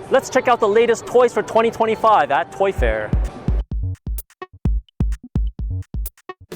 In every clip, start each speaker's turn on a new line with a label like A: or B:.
A: Let's check out the latest toys for 2025 at Toy Fair.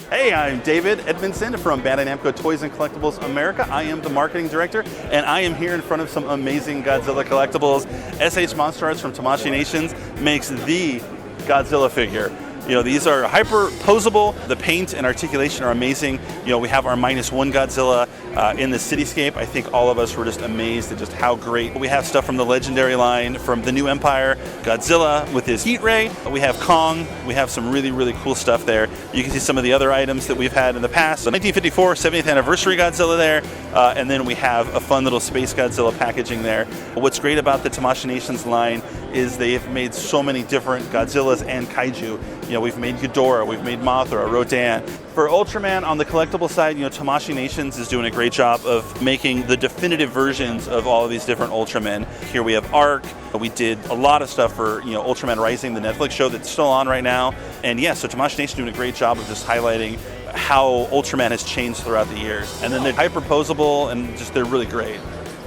B: Hey, I'm David Edmondson from Bandai Namco Toys and Collectibles America. I am the marketing director, and I am here in front of some amazing Godzilla collectibles. SH MonsterArts from Tamashii Nations makes the Godzilla figure. You know, these are hyper posable. The paint and articulation are amazing. You know, we have our -1 Godzilla in the cityscape. I think all of us were just amazed at just how great. We have stuff from the Legendary line, from the New Empire, Godzilla with his heat ray. We have Kong. We have some really, really cool stuff there. You can see some of the other items that we've had in the past. The 1954 70th anniversary Godzilla there, and then we have a fun little Space Godzilla packaging there. What's great about the Tamashii Nations line is they've made so many different Godzillas and Kaiju. You know, we've made Ghidorah, we've made Mothra, Rodan. For Ultraman on the collectible side, you know, Tamashii Nations is doing a great job of making the definitive versions of all of these different Ultramen. Here we have Arc. We did a lot of stuff for, you know, Ultraman Rising, the Netflix show that's still on right now. And yeah, so Tamashii Nation doing a great job of just highlighting how Ultraman has changed throughout the years. And then they're hyper-posable and just they're really great.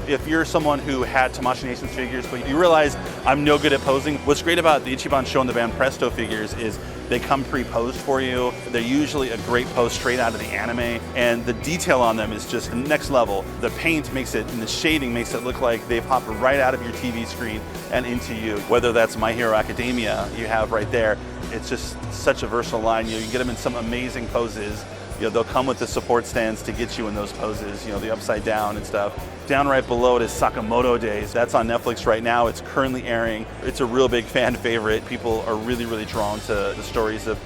B: If you're someone who had Tamashii Nations figures, but you realize I'm no good at posing, what's great about the Ichibansho and the Banpresto figures is they come pre-posed for you. They're usually a great pose straight out of the anime, and the detail on them is just next level. The paint makes it, and the shading makes it look like they've hopped right out of your TV screen and into you. Whether that's My Hero Academia you have right there, it's just such a versatile line. You know, you get them in some amazing poses. You know, they'll come with the support stands to get you in those poses, you know, the upside down and stuff. Down right below it is Sakamoto Days. That's on Netflix right now. It's currently airing. It's a real big fan favorite. People are really, really drawn to the stories of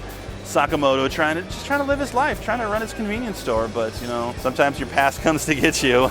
B: Sakamoto trying to live his life, trying to run his convenience store, but you know, sometimes your past comes to get you.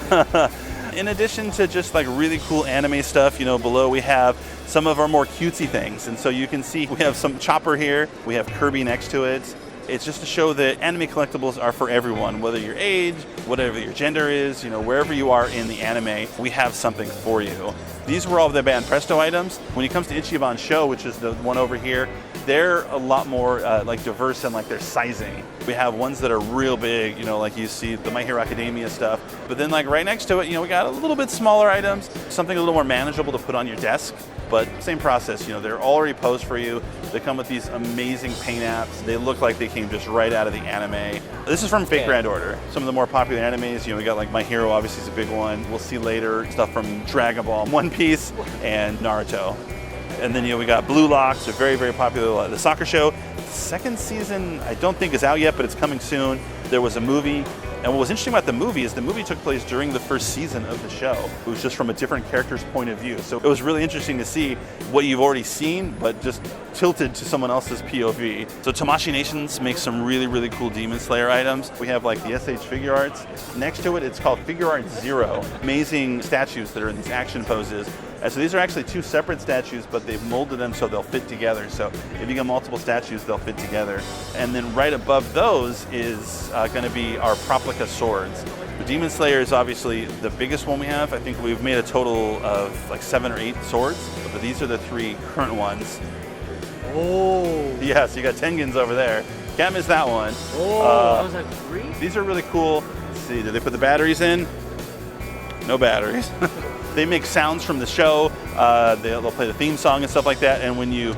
B: In addition to just like really cool anime stuff, you know, below we have some of our more cutesy things. And so you can see we have some Chopper here. We have Kirby next to it. It's just to show that anime collectibles are for everyone, whether your age, whatever your gender is, you know, wherever you are in the anime, we have something for you. These were all of the Banpresto items. When it comes to Ichibansho, which is the one over here, they're a lot more like diverse in like their sizing. We have ones that are real big, you know, like you see the My Hero Academia stuff. But then like right next to it, you know, we got a little bit smaller items, something a little more manageable to put on your desk. But same process, you know, they're already posed for you. They come with these amazing paint apps. They look like they came just right out of the anime. This is from Fate Grand Order. Some of the more popular animes, you know, we got like My Hero, obviously is a big one. We'll see later stuff from Dragonball, One Piece, and Naruto. And then, you know, we got Blue Locks, a very, very popular, the soccer show. Second season, I don't think is out yet, but it's coming soon. There was a movie. And what was interesting about the movie is the movie took place during the first season of the show. It was just from a different character's point of view. So it was really interesting to see what you've already seen, but just tilted to someone else's POV. So Tamashii Nations makes some really, really cool Demon Slayer items. We have like the SH Figuarts. Next to it, it's called Figuarts Zero. Amazing statues that are in these action poses. And so these are actually two separate statues, but they've molded them so they'll fit together. So if you get multiple statues, they'll fit together. And then right above those is going to be our Proplica swords. The Demon Slayer is obviously the biggest one we have. I think we've made a total of like 7 or 8 swords, but these are the 3 current ones.
A: Oh.
B: Yeah, so you got Tengen's over there. Can't miss that one.
A: Oh, was that 3?
B: These are really cool. Let's see, did they put the batteries in? No batteries. They make sounds from the show. They'll play the theme song and stuff like that. And when you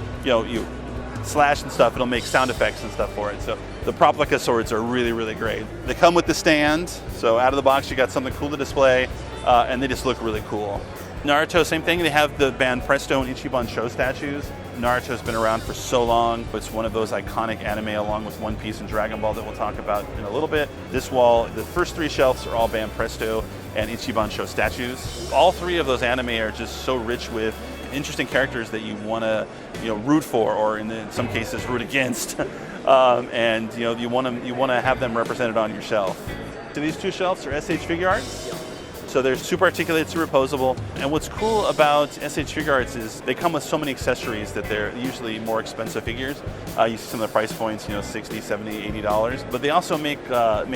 B: slash and stuff, it'll make sound effects and stuff for it. So the Proplica swords are really, really great. They come with the stand. So out of the box, you got something cool to display, and they just look really cool. Naruto, same thing. They have the Banpresto and Ichibansho statues. Naruto's been around for so long. It's one of those iconic anime along with One Piece and Dragon Ball that we'll talk about in a little bit. This wall, the first 3 shelves are all Banpresto and Ichibansho statues. All 3 of those anime are just so rich with interesting characters that you want to, root for, or in some cases root against, and you want to have them represented on your shelf. So these 2 shelves are SH Figuarts. So they're super articulated, super posable. And what's cool about SH Figuarts is they come with so many accessories that they're usually more expensive figures. You see some of the price points, $60, $70, $80. But they also make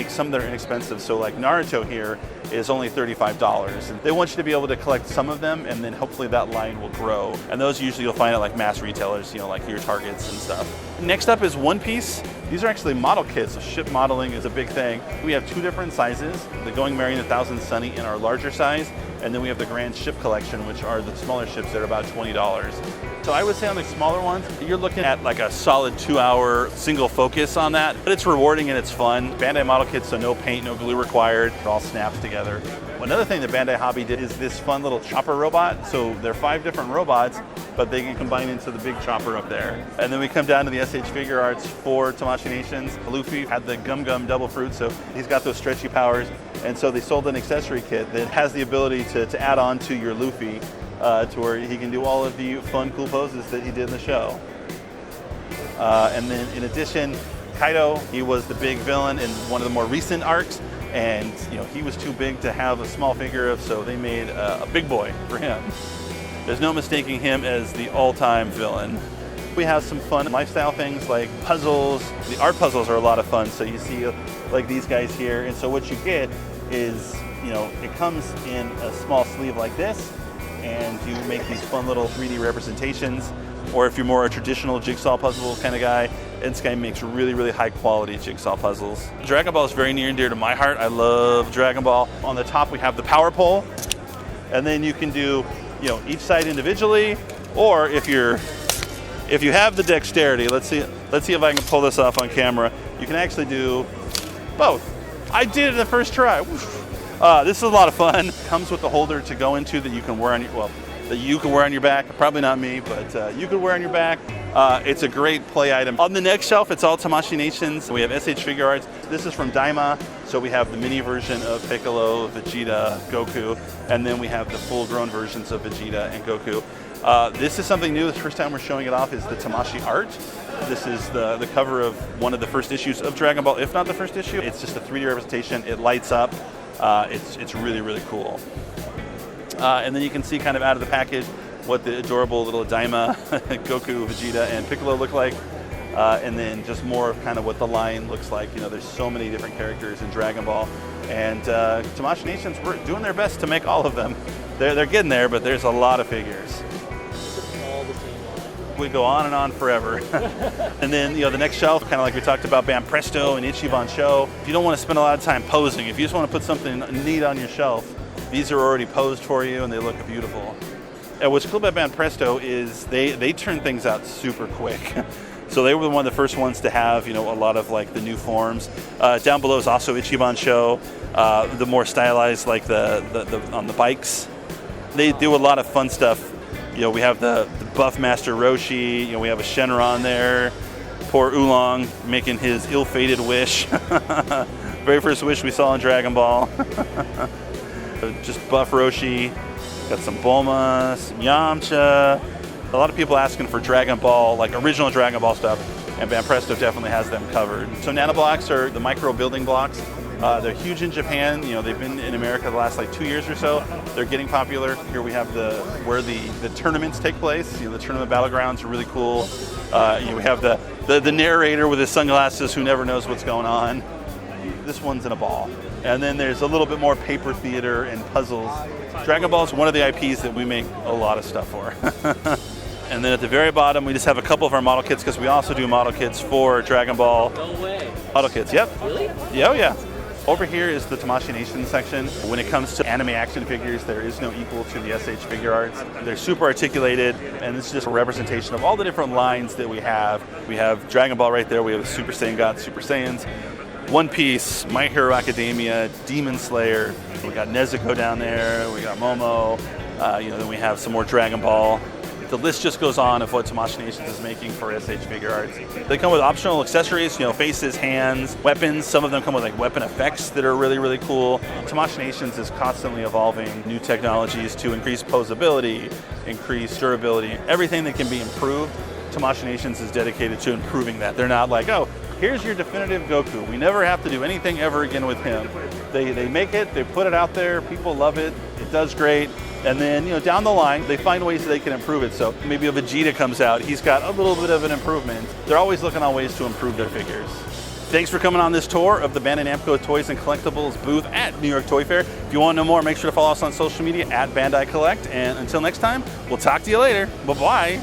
B: some that are inexpensive. So like Naruto here is only $35. And they want you to be able to collect some of them, and then hopefully that line will grow. And those usually you'll find at like mass retailers, like your Targets and stuff. Next up is One Piece. These are actually model kits, so ship modeling is a big thing. We have 2 different sizes, the Going Merry and the Thousand Sunny in our larger size, and then we have the Grand Ship Collection, which are the smaller ships that are about $20. So I would say on the smaller ones, you're looking at like a solid 2-hour single focus on that, but it's rewarding and it's fun. Bandai model kits, so no paint, no glue required, it all snaps together. Another thing that Bandai Hobby did is this fun little chopper robot. So they're 5 different robots, but they can combine into the big chopper up there. And then we come down to the SH Figuarts for Tamashii Nations. Luffy had the Gum Gum double fruit, so he's got those stretchy powers. And so they sold an accessory kit that has the ability to add on to your Luffy to where he can do all of the fun, cool poses that he did in the show. And then in addition, Kaido, he was the big villain in one of the more recent arcs. And he was too big to have a small figure of, so they made a big boy for him. There's no mistaking him as the all-time villain. We have some fun lifestyle things like puzzles. The art puzzles are a lot of fun. So you see like these guys here. And so what you get is, it comes in a small sleeve like this, and you make these fun little 3D representations. Or if you're more a traditional jigsaw puzzle kind of guy, this guy makes really, really high quality jigsaw puzzles. Dragon Ball is very near and dear to my heart. I love Dragon Ball. On the top we have the power pole, and then you can do each side individually, or if you have the dexterity, let's see if I can pull this off on camera. You can actually do both. I did it in the first try. This is a lot of fun. Comes with a holder to go into that you can wear on your back. Probably not me, but you could wear on your back. It's a great play item. On the next shelf, it's all Tamashii Nations. We have SH Figuarts. This is from Daima. So we have the mini version of Piccolo, Vegeta, Goku, and then we have the full-grown versions of Vegeta and Goku. This is something new. The first time we're showing it off is the Tamashii Art. This is the cover of one of the first issues of Dragon Ball, if not the first issue. It's just a 3D representation. It lights up. It's really, really cool. And then you can see kind of out of the package what the adorable little Daima, Goku, Vegeta, and Piccolo look like. And then just more of kind of what the line looks like. There's so many different characters in Dragon Ball. And Tamashii Nations, we're doing their best to make all of them. They're getting there, but there's a lot of figures. We go on and on forever. And then, the next shelf, kind of like we talked about, Banpresto and Ichibansho. If you don't want to spend a lot of time posing, if you just want to put something neat on your shelf, these are already posed for you and they look beautiful. And what's cool about Banpresto is they turn things out super quick. So they were one of the first ones to have, a lot of like the new forms. Down below is also Ichibansho, the more stylized, like the on the bikes. They do a lot of fun stuff. We have the buff Master Roshi. We have a Shenron there. Poor Oolong making his ill-fated wish. Very first wish we saw in Dragon Ball. Just buff Roshi. Got some Bulma, some Yamcha. A lot of people asking for Dragon Ball, like original Dragon Ball stuff, and Banpresto definitely has them covered. So nanoblocks are the micro building blocks. They're huge in Japan. They've been in America the last like 2 years or so. They're getting popular. Here we have where the tournaments take place. The tournament battlegrounds are really cool. We have the narrator with his sunglasses who never knows what's going on. This one's in a ball. And then there's a little bit more paper theater and puzzles. Dragon Ball is one of the IPs that we make a lot of stuff for. And then at the very bottom, we just have a couple of our model kits because we also do model kits for Dragon Ball.
A: No way.
B: Model kits, yep.
A: Really?
B: Yeah, oh yeah. Over here is the Tamashii Nations section. When it comes to anime action figures, there is no equal to the SH Figuarts. They're super articulated, and this is just a representation of all the different lines that we have. We have Dragon Ball right there. We have the Super Saiyan God, Super Saiyans, One Piece, My Hero Academia, Demon Slayer. We got Nezuko down there. We got Momo. Then we have some more Dragon Ball. The list just goes on of what Tamashii Nations is making for SH Figuarts. They come with optional accessories, faces, hands, weapons. Some of them come with like weapon effects that are really, really cool. Tamashii Nations is constantly evolving new technologies to increase posability, increase durability, everything that can be improved. Tamashii Nations is dedicated to improving that. They're not like, oh, here's your definitive Goku. We never have to do anything ever again with him. They make it, they put it out there, people love it, it does great. And then, down the line, they find ways that they can improve it. So maybe a Vegeta comes out, he's got a little bit of an improvement. They're always looking on ways to improve their figures. Thanks for coming on this tour of the Bandai Namco Toys and Collectibles booth at New York Toy Fair. If you want to know more, make sure to follow us on social media at Bandai Collect. And until next time, we'll talk to you later. Bye-bye.